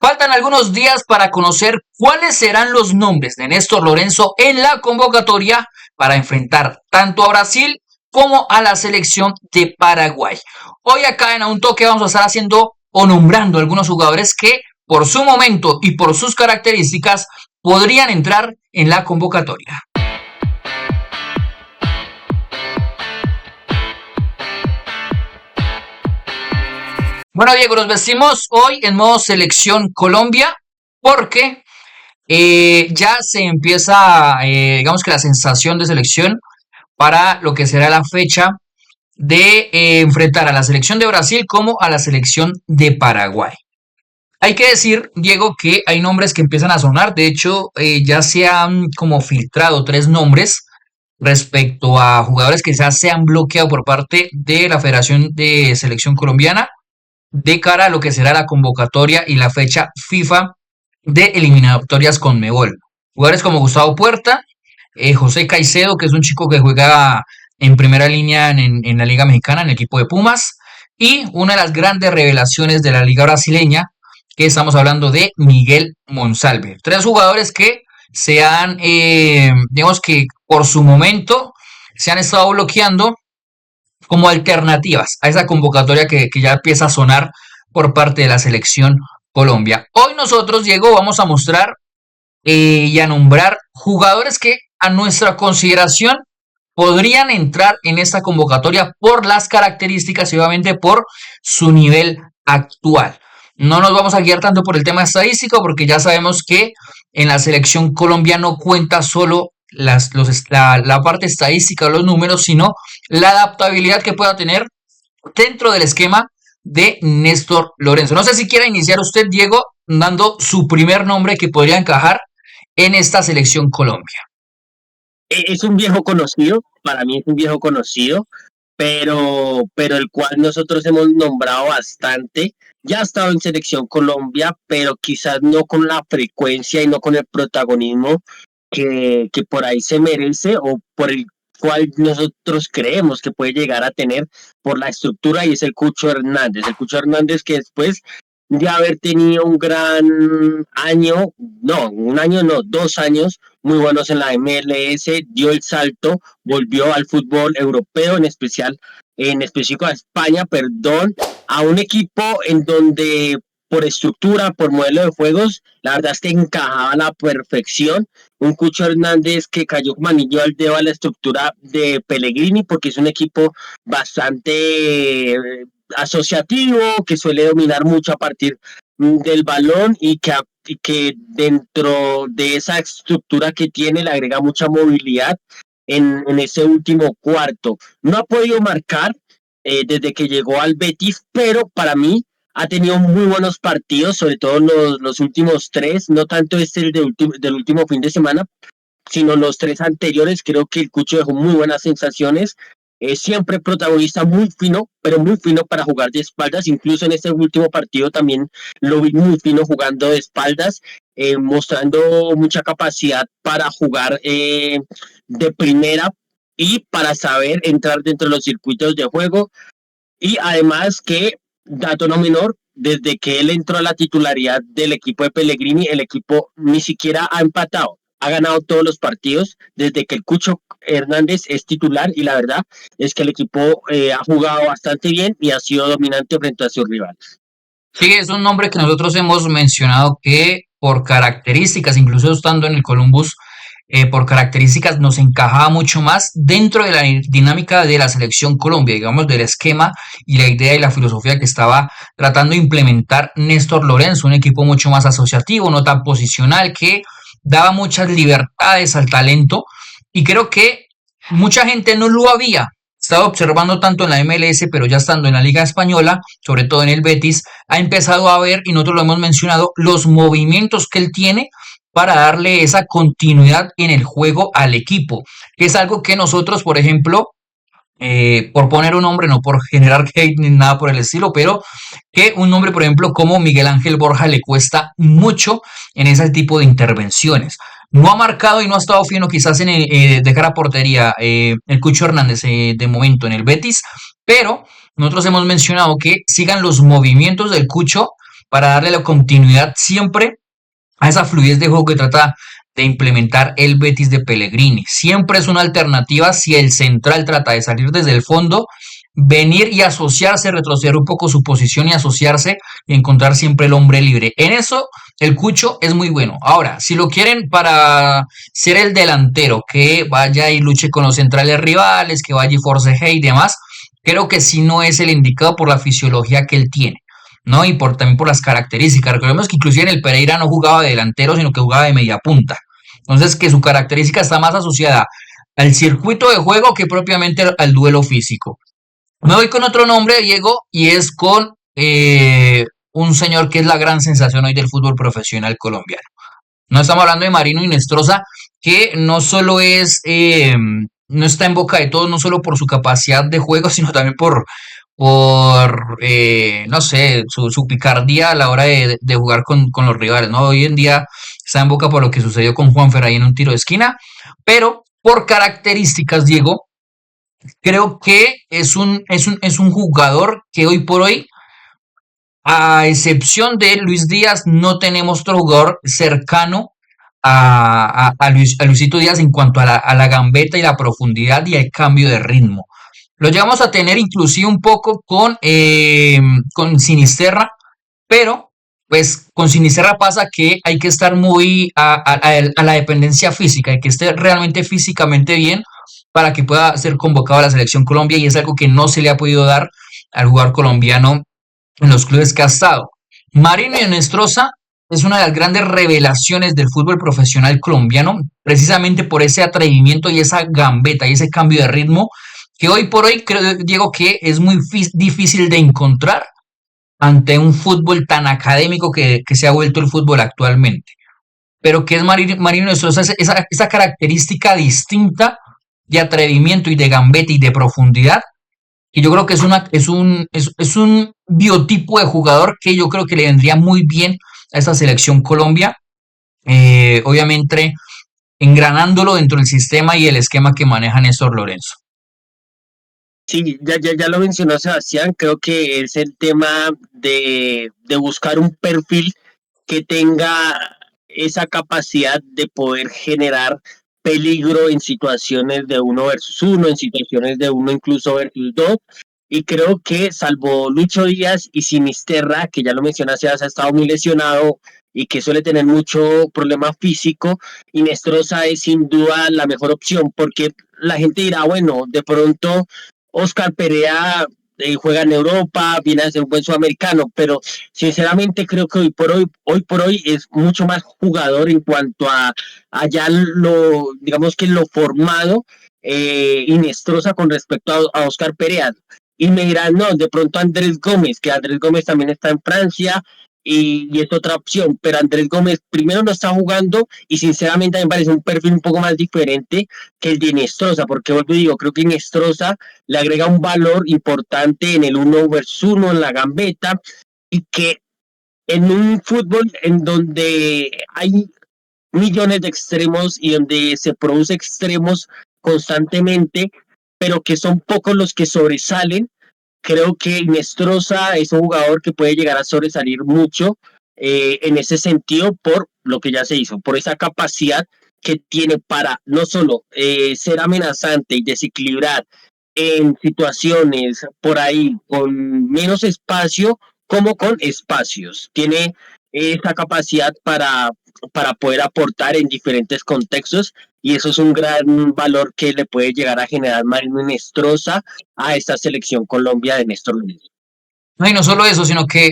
Faltan algunos días para conocer cuáles serán los nombres de Néstor Lorenzo en la convocatoria para enfrentar tanto a Brasil como a la selección de Paraguay. Hoy acá en A Un Toque vamos a estar haciendo o nombrando algunos jugadores que por su momento y por sus características podrían entrar en la convocatoria. Bueno, Diego, nos vestimos hoy en modo selección Colombia porque ya se empieza, digamos que la sensación de selección para lo que será la fecha de enfrentar a la selección de Brasil como a la selección de Paraguay. Hay que decir, Diego, que hay nombres que empiezan a sonar. De hecho, ya se han como filtrado tres nombres respecto a jugadores que ya se han bloqueado por parte de la Federación de Selección Colombiana de cara a lo que será la convocatoria y la fecha FIFA de eliminatorias con Conmebol. Jugadores como Gustavo Puerta, José Caicedo, que es un chico que juega en primera línea en la Liga Mexicana, en el equipo de Pumas, y una de las grandes revelaciones de la Liga Brasileña, que estamos hablando de Miguel Monsalve. Tres jugadores que se han, digamos que por su momento, se han estado bloqueando como alternativas a esa convocatoria que ya empieza a sonar por parte de la selección Colombia. Hoy nosotros, Diego, vamos a mostrar y a nombrar jugadores que a nuestra consideración podrían entrar en esta convocatoria por las características y obviamente por su nivel actual. No nos vamos a guiar tanto por el tema estadístico porque ya sabemos que en la selección colombiana no cuenta solo la parte estadística, los números, sino la adaptabilidad que pueda tener dentro del esquema de Néstor Lorenzo. No sé si quiera iniciar usted, Diego, dando su primer nombre que podría encajar en esta selección Colombia. Es un viejo conocido, para mí es un viejo conocido, pero el cual nosotros hemos nombrado bastante. Ya ha estado en Selección Colombia, pero quizás no con la frecuencia y no con el protagonismo que por ahí se merece o por el cual nosotros creemos que puede llegar a tener por la estructura, y es el Cucho Hernández. El Cucho Hernández, que después de haber tenido un gran año, no, un año no, 2 años muy buenos en la MLS, dio el salto, volvió al fútbol europeo, en específico a España, perdón, a un equipo en donde por estructura, por modelo de juegos, la verdad es que encajaba a la perfección. Un Cucho Hernández que cayó como anillo al dedo a la estructura de Pellegrini, porque es un equipo bastante asociativo, que suele dominar mucho a partir del balón y que dentro de esa estructura que tiene le agrega mucha movilidad en ese último cuarto. No ha podido marcar desde que llegó al Betis, pero para mí ha tenido muy buenos partidos, sobre todo los últimos tres, no tanto del último fin de semana, sino los tres anteriores. Creo que el Cucho dejó muy buenas sensaciones. Es siempre protagonista, muy fino, pero muy fino para jugar de espaldas. Incluso en este último partido también lo vi muy fino jugando de espaldas, mostrando mucha capacidad para jugar de primera y para saber entrar dentro de los circuitos de juego. Y además que, dato no menor, desde que él entró a la titularidad del equipo de Pellegrini, el equipo ni siquiera ha empatado. Ha ganado todos los partidos desde que el Cucho Hernández es titular, y la verdad es que el equipo ha jugado bastante bien y ha sido dominante frente a sus rivales. Sí, es un nombre que nosotros hemos mencionado que por características, incluso estando en el Columbus, por características nos encajaba mucho más dentro de la dinámica de la selección Colombia, digamos, del esquema y la idea y la filosofía que estaba tratando de implementar Néstor Lorenzo, un equipo mucho más asociativo, no tan posicional, que daba muchas libertades al talento, y creo que mucha gente no lo había estado observando tanto en la MLS, pero ya estando en la Liga Española, sobre todo en el Betis, ha empezado a ver, y nosotros lo hemos mencionado, los movimientos que él tiene para darle esa continuidad en el juego al equipo, que es algo que nosotros, por ejemplo, por poner un nombre, no por generar hate ni nada por el estilo, pero que un nombre, por ejemplo, como Miguel Ángel Borja le cuesta mucho en ese tipo de intervenciones. No ha marcado y no ha estado fino quizás de cara a portería el Cucho Hernández de momento en el Betis, pero nosotros hemos mencionado que sigan los movimientos del Cucho para darle la continuidad siempre a esa fluidez de juego que trata de implementar el Betis de Pellegrini. Siempre es una alternativa si el central trata de salir desde el fondo, venir y asociarse, retroceder un poco su posición y asociarse y encontrar siempre el hombre libre. En eso el Cucho es muy bueno. Ahora, si lo quieren para ser el delantero, que vaya y luche con los centrales rivales, que vaya y forceje y demás, creo que sí no es el indicado por la fisiología que él tiene. ¿No? Y también por las características. Recordemos que inclusive en el Pereira no jugaba de delantero, sino que jugaba de media punta. Entonces, que su característica está más asociada al circuito de juego que propiamente al duelo físico. Me voy con otro nombre, Diego, y es con un señor que es la gran sensación hoy del fútbol profesional colombiano. No estamos hablando de Marino Inestrosa, que no solo no está en boca de todos, no solo por su capacidad de juego, sino también no sé, su picardía a la hora de jugar con los rivales, ¿no? Hoy en día está en boca por lo que sucedió con Juanfer ahí en un tiro de esquina, pero por características, Diego, creo que es un jugador que hoy por hoy, a excepción de Luis Díaz, no tenemos otro jugador cercano a Luisito Díaz en cuanto a la gambeta y la profundidad y el cambio de ritmo. Lo llegamos a tener inclusive un poco con Sinisterra, pero pues con Sinisterra pasa que hay que estar muy a la dependencia física, hay que estar realmente físicamente bien para que pueda ser convocado a la selección Colombia y es algo que no se le ha podido dar al jugador colombiano en los clubes que ha estado. Marino Inestrosa es una de las grandes revelaciones del fútbol profesional colombiano, precisamente por ese atrevimiento y esa gambeta y ese cambio de ritmo que hoy por hoy creo, Diego, que es muy difícil de encontrar ante un fútbol tan académico que se ha vuelto el fútbol actualmente. Pero que es Marino Inestrosa, esa característica distinta de atrevimiento y de gambeta y de profundidad y yo creo que es un biotipo de jugador que yo creo que le vendría muy bien a esta selección Colombia, obviamente engranándolo dentro del sistema y el esquema que maneja Néstor Lorenzo. Sí, ya lo mencionó Sebastián, creo que es el tema de buscar un perfil que tenga esa capacidad de poder generar peligro en situaciones de uno versus uno, en situaciones de uno incluso versus dos. Y creo que salvo Lucho Díaz y Sinisterra, que ya lo mencioné, Sebas, ha estado muy lesionado y que suele tener mucho problema físico, Inestrosa es sin duda la mejor opción, porque la gente dirá, bueno, de pronto Oscar Perea juega en Europa, viene a ser un buen sudamericano, pero sinceramente creo que hoy por hoy es mucho más jugador en cuanto a ya lo, digamos que lo formado, Inestrosa con respecto a Oscar Perea. Y me dirán, no, de pronto Andrés Gómez, que Andrés Gómez también está en Francia y es otra opción, pero Andrés Gómez primero no está jugando y sinceramente a mí me parece un perfil un poco más diferente que el de Inestrosa, porque vuelvo y digo, creo que Inestrosa le agrega un valor importante en el uno versus uno, en la gambeta, y que en un fútbol en donde hay millones de extremos y donde se produce extremos constantemente, pero que son pocos los que sobresalen. Creo que Inestrosa es un jugador que puede llegar a sobresalir mucho en ese sentido por lo que ya se hizo, por esa capacidad que tiene para no solo ser amenazante y desequilibrar en situaciones por ahí con menos espacio como con espacios. Tiene esa capacidad para poder aportar en diferentes contextos y eso es un gran valor que le puede llegar a generar Marino Inestrosa a esta selección Colombia de Néstor Lorenzo. No, y no solo eso, sino que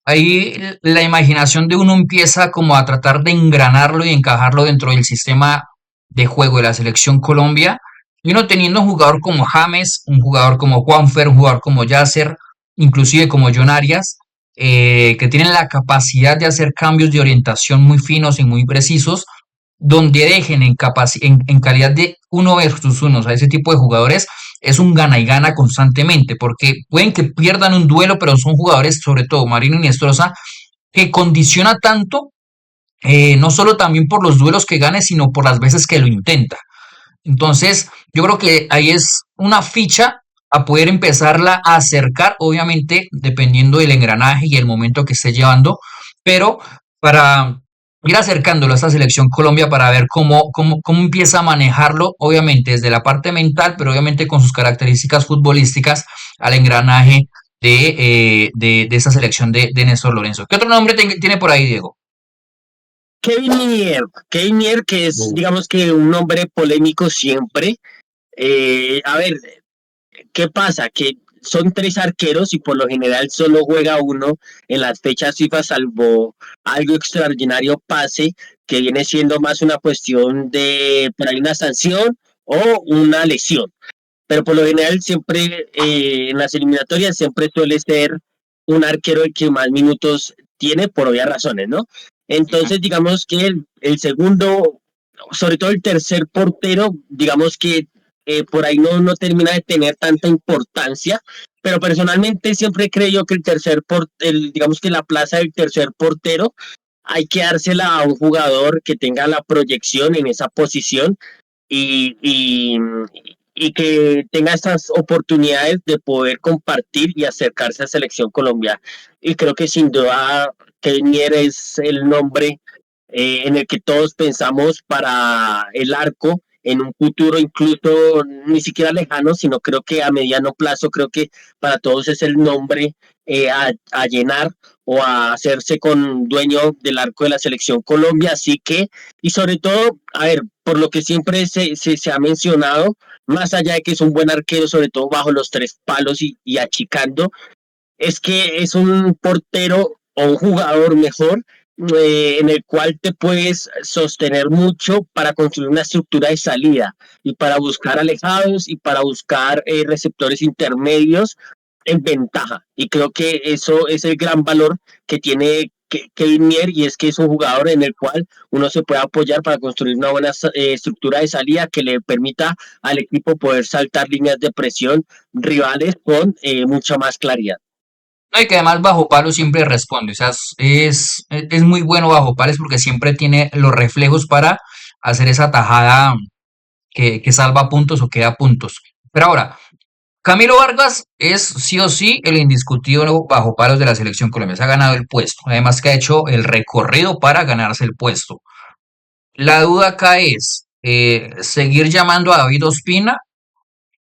ahí la imaginación de uno empieza como a tratar de engranarlo y encajarlo dentro del sistema de juego de la selección Colombia. Y uno teniendo un jugador como James, un jugador como Juanfer, un jugador como Yasser, inclusive como John Arias, que tienen la capacidad de hacer cambios de orientación muy finos y muy precisos, donde dejen en calidad de uno versus uno a ese tipo de jugadores, es un gana y gana constantemente, porque pueden que pierdan un duelo, pero son jugadores, sobre todo Marino Inestrosa, que condiciona tanto, no solo también por los duelos que gane, sino por las veces que lo intenta. Entonces, yo creo que ahí es una ficha a poder empezarla a acercar, obviamente dependiendo del engranaje y el momento que esté llevando, pero para ir acercándolo a esta selección Colombia para ver cómo empieza a manejarlo, obviamente desde la parte mental, pero obviamente con sus características futbolísticas al engranaje de esta selección de Néstor Lorenzo. ¿Qué otro nombre tiene por ahí, Diego? Kevin Mier, que es, Uf. digamos que un nombre polémico siempre. A ver, ¿qué pasa? Que son tres arqueros y por lo general solo juega uno en las fechas FIFA, salvo algo extraordinario pase, que viene siendo más una cuestión de por ahí una sanción o una lesión. Pero por lo general siempre en las eliminatorias siempre suele ser un arquero el que más minutos tiene por obvias razones, ¿no? Entonces digamos que el segundo, sobre todo el tercer portero, digamos que por ahí no termina de tener tanta importancia, pero personalmente siempre creo yo que digamos que la plaza del tercer portero hay que dársela a un jugador que tenga la proyección en esa posición y, y, y que tenga estas oportunidades de poder compartir y acercarse a Selección Colombia. Y creo que sin duda Kenier es el nombre en el que todos pensamos para el arco en un futuro incluso ni siquiera lejano, sino creo que a mediano plazo, creo que para todos es el nombre a llenar o a hacerse con dueño del arco de la selección Colombia. Así que, y sobre todo, a ver, por lo que siempre se ha mencionado, más allá de que es un buen arquero, sobre todo bajo los tres palos y achicando, es que es un portero o un jugador mejor en el cual te puedes sostener mucho para construir una estructura de salida y para buscar alejados y para buscar receptores intermedios en ventaja. Y creo que eso es el gran valor que tiene Kevin Mier, y es que es un jugador en el cual uno se puede apoyar para construir una buena estructura de salida que le permita al equipo poder saltar líneas de presión rivales con mucha más claridad. No, y que además bajo palos siempre responde, o sea, es muy bueno bajo palos porque siempre tiene los reflejos para hacer esa tajada que salva puntos o que da puntos. Pero ahora, Camilo Vargas es sí o sí el indiscutible bajo palos de la selección Colombia. Se ha ganado el puesto. Además que ha hecho el recorrido para ganarse el puesto. La duda acá es seguir llamando a David Ospina,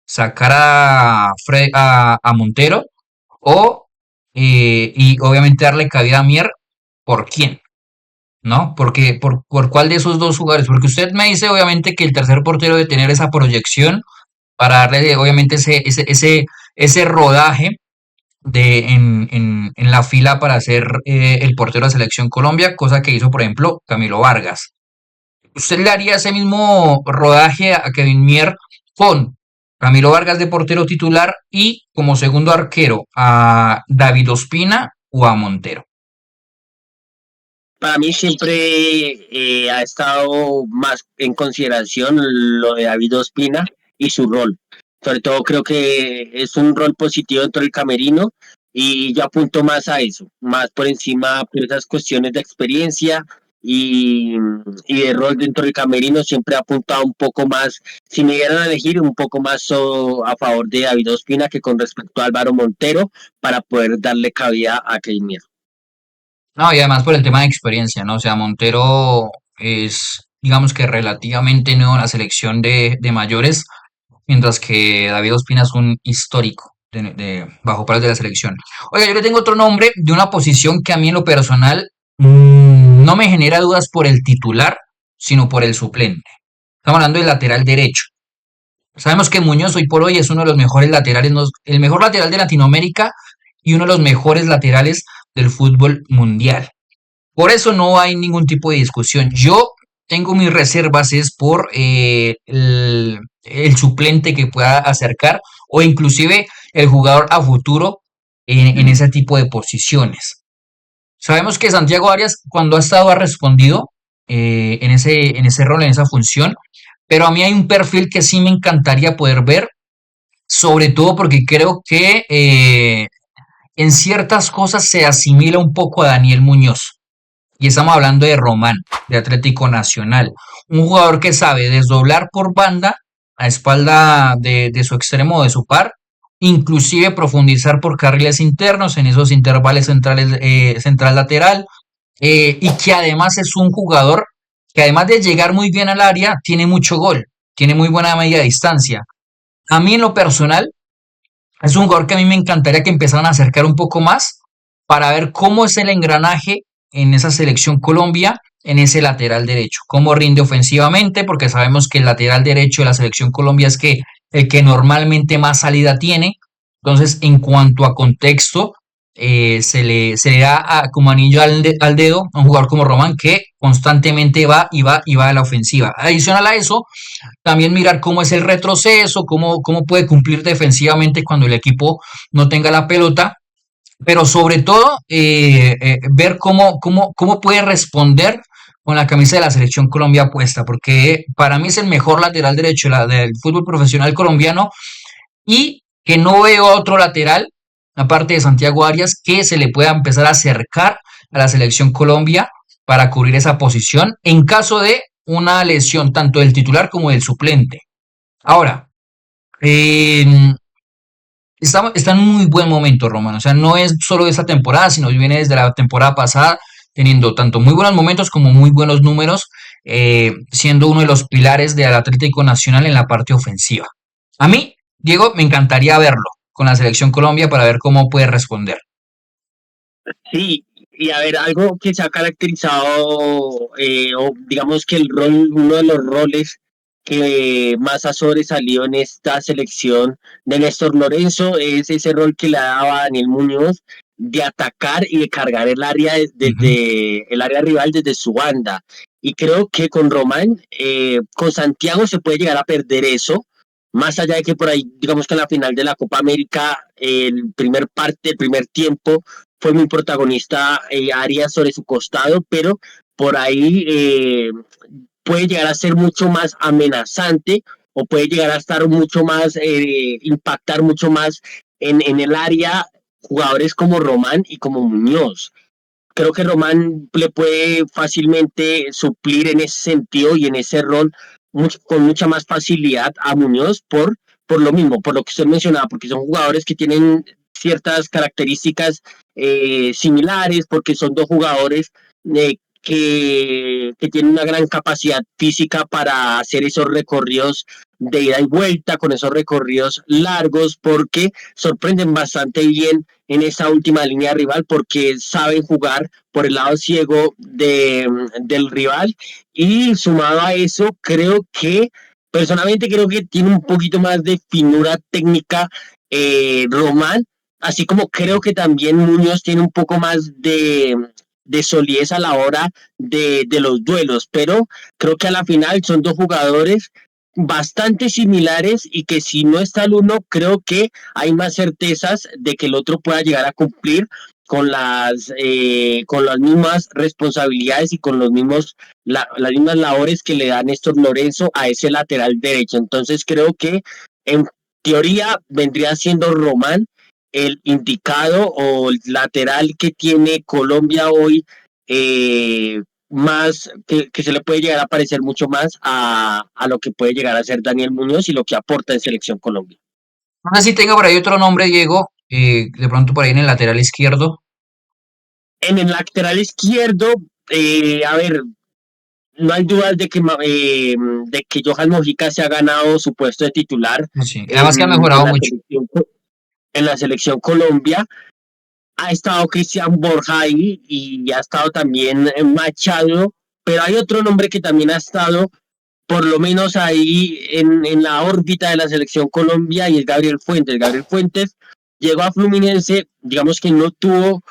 sacar a Montero o y obviamente darle cabida a Mier. ¿Por quién? ¿No? Porque por cuál de esos dos jugadores. Porque usted me dice obviamente que el tercer portero debe tener esa proyección para darle obviamente ese rodaje en la fila para ser el portero de la selección Colombia, cosa que hizo, por ejemplo, Camilo Vargas. ¿Usted le haría ese mismo rodaje a Kevin Mier con Camilo Vargas de portero titular y como segundo arquero a David Ospina o a Montero? Para mí siempre ha estado más en consideración lo de David Ospina y su rol. Sobre todo creo que es un rol positivo dentro del camerino y yo apunto más a eso, más por encima de esas cuestiones de experiencia y, y de rol dentro del camerino. Siempre he apuntado un poco más, si me dieran a elegir, un poco más a favor de David Ospina que con respecto a Álvaro Montero para poder darle cabida a Keimir. No, y además por el tema de experiencia, ¿no? O sea, Montero es, digamos que relativamente nuevo en la selección de mayores, mientras que David Ospina es un histórico bajo palos de la selección. Oiga, yo le tengo otro nombre de una posición que a mí en lo personal no me genera dudas por el titular, sino por el suplente. Estamos hablando del lateral derecho. Sabemos que Muñoz hoy por hoy es uno de los mejores laterales, el mejor lateral de Latinoamérica y uno de los mejores laterales del fútbol mundial. Por eso no hay ningún tipo de discusión. Yo tengo mis reservas es por el suplente que pueda acercar o inclusive el jugador a futuro en ese tipo de posiciones. Sabemos que Santiago Arias cuando ha estado ha respondido en ese rol, en esa función, pero a mí hay un perfil que sí me encantaría poder ver, sobre todo porque creo que en ciertas cosas se asimila un poco a Daniel Muñoz. Y estamos hablando de Román, de Atlético Nacional. Un jugador que sabe desdoblar por banda a espalda de su extremo o de su par inclusive profundizar por carriles internos en esos intervalos centrales, central lateral, y que además es un jugador que además de llegar muy bien al área, tiene mucho gol, tiene muy buena media distancia. A mí en lo personal, es un jugador que a mí me encantaría que empezaran a acercar un poco más para ver cómo es el engranaje en esa selección Colombia, en ese lateral derecho, cómo rinde ofensivamente, porque sabemos que el lateral derecho de la selección Colombia es que el que normalmente más salida tiene. Entonces, en cuanto a contexto, se le da como anillo al dedo a un jugador como Román que constantemente va y va y va a la ofensiva. Adicional a eso, también mirar cómo es el retroceso, cómo puede cumplir defensivamente cuando el equipo no tenga la pelota, pero sobre todo ver cómo puede responder con la camisa de la selección Colombia puesta, porque para mí es el mejor lateral derecho del fútbol profesional colombiano y que no veo otro lateral, aparte de Santiago Arias, que se le pueda empezar a acercar a la selección Colombia para cubrir esa posición en caso de una lesión tanto del titular como del suplente. Ahora, eh, está en muy buen momento, Romano. O sea, no es solo de esta temporada, sino que viene desde la temporada pasada, teniendo tanto muy buenos momentos como muy buenos números, siendo uno de los pilares del Atlético Nacional en la parte ofensiva. A mí, Diego, me encantaría verlo con la selección Colombia para ver cómo puede responder. Sí, y a ver, algo que se ha caracterizado, o digamos que el rol, uno de los roles que más ha sobresalido en esta selección de Néstor Lorenzo es ese rol que le daba a Daniel Muñoz de atacar y de cargar el área Ujú. desde el área rival desde su banda. Y creo que con Román, con Santiago se puede llegar a perder eso, más allá de que por ahí, digamos que en la final de la Copa América, el primer tiempo, fue muy protagonista Arias sobre su costado, pero por ahí puede llegar a ser mucho más amenazante o puede llegar a estar mucho más, impactar mucho más en el área jugadores como Román y como Muñoz. Creo que Román le puede fácilmente suplir en ese sentido y en ese rol con mucha más facilidad a Muñoz por lo mismo, por lo que usted mencionaba, porque son jugadores que tienen ciertas características similares, porque son dos jugadores que tienen una gran capacidad física para hacer esos recorridos de ida y vuelta, con esos recorridos largos, porque sorprenden bastante bien en esa última línea rival porque saben jugar por el lado ciego del rival y sumado a eso creo que personalmente creo que tiene un poquito más de finura técnica Román, así como creo que también Muñoz tiene un poco más de solidez a la hora de los duelos, pero creo que a la final son dos jugadores bastante similares y que si no está el uno, creo que hay más certezas de que el otro pueda llegar a cumplir con las mismas responsabilidades y con las mismas labores que le da Néstor Lorenzo a ese lateral derecho. Entonces creo que en teoría vendría siendo Román el indicado o el lateral que tiene Colombia hoy, más que se le puede llegar a parecer mucho más a lo que puede llegar a ser Daniel Muñoz y lo que aporta en Selección Colombia. No sé si tenga por ahí otro nombre, Diego, de pronto por ahí en el lateral izquierdo. En el lateral izquierdo, a ver, no hay dudas de que Johan Mojica se ha ganado su puesto de titular Sí, además que ha mejorado mucho. en la selección Colombia. Ha estado Cristian Borja ahí y ha estado también Machado, pero hay otro nombre que también ha estado por lo menos ahí en la órbita de la selección Colombia y es Gabriel Fuentes. Gabriel Fuentes llegó a Fluminense, digamos que no tuvo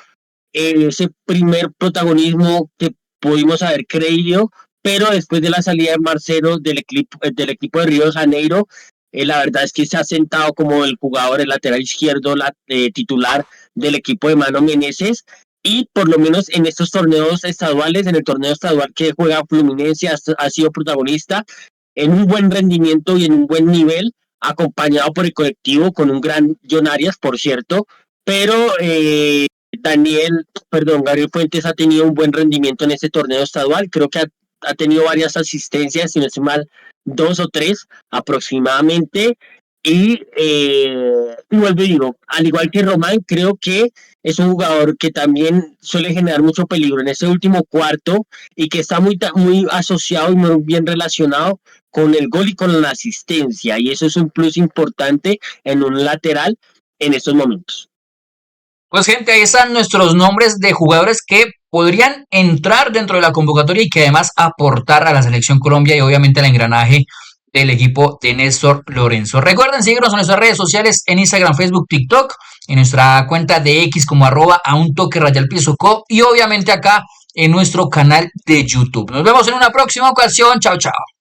ese primer protagonismo que pudimos haber creído, pero después de la salida de Marcelo del equipo de Río de Janeiro, la verdad es que se ha sentado como el jugador, el lateral izquierdo, titular del equipo de Mano Meneses, y por lo menos en estos torneos estaduales, en el torneo estadual que juega Fluminense, ha sido protagonista en un buen rendimiento y en un buen nivel, acompañado por el colectivo con un gran John Arias, por cierto, pero Gabriel Fuentes ha tenido un buen rendimiento en este torneo estadual, creo que ha tenido varias asistencias, si no estoy mal, dos o tres aproximadamente, Y vuelvo y digo, al igual que Román, creo que es un jugador que también suele generar mucho peligro en ese último cuarto y que está muy asociado y muy bien relacionado con el gol y con la asistencia. Y eso es un plus importante en un lateral en estos momentos. Pues gente, ahí están nuestros nombres de jugadores que podrían entrar dentro de la convocatoria y que además aportar a la selección Colombia y obviamente al engranaje del equipo de Néstor Lorenzo. Recuerden seguirnos en nuestras redes sociales en Instagram, Facebook, TikTok, en nuestra cuenta de X como arroba a un toque rayal piso co y obviamente acá en nuestro canal de YouTube. Nos vemos en una próxima ocasión. Chao, chao.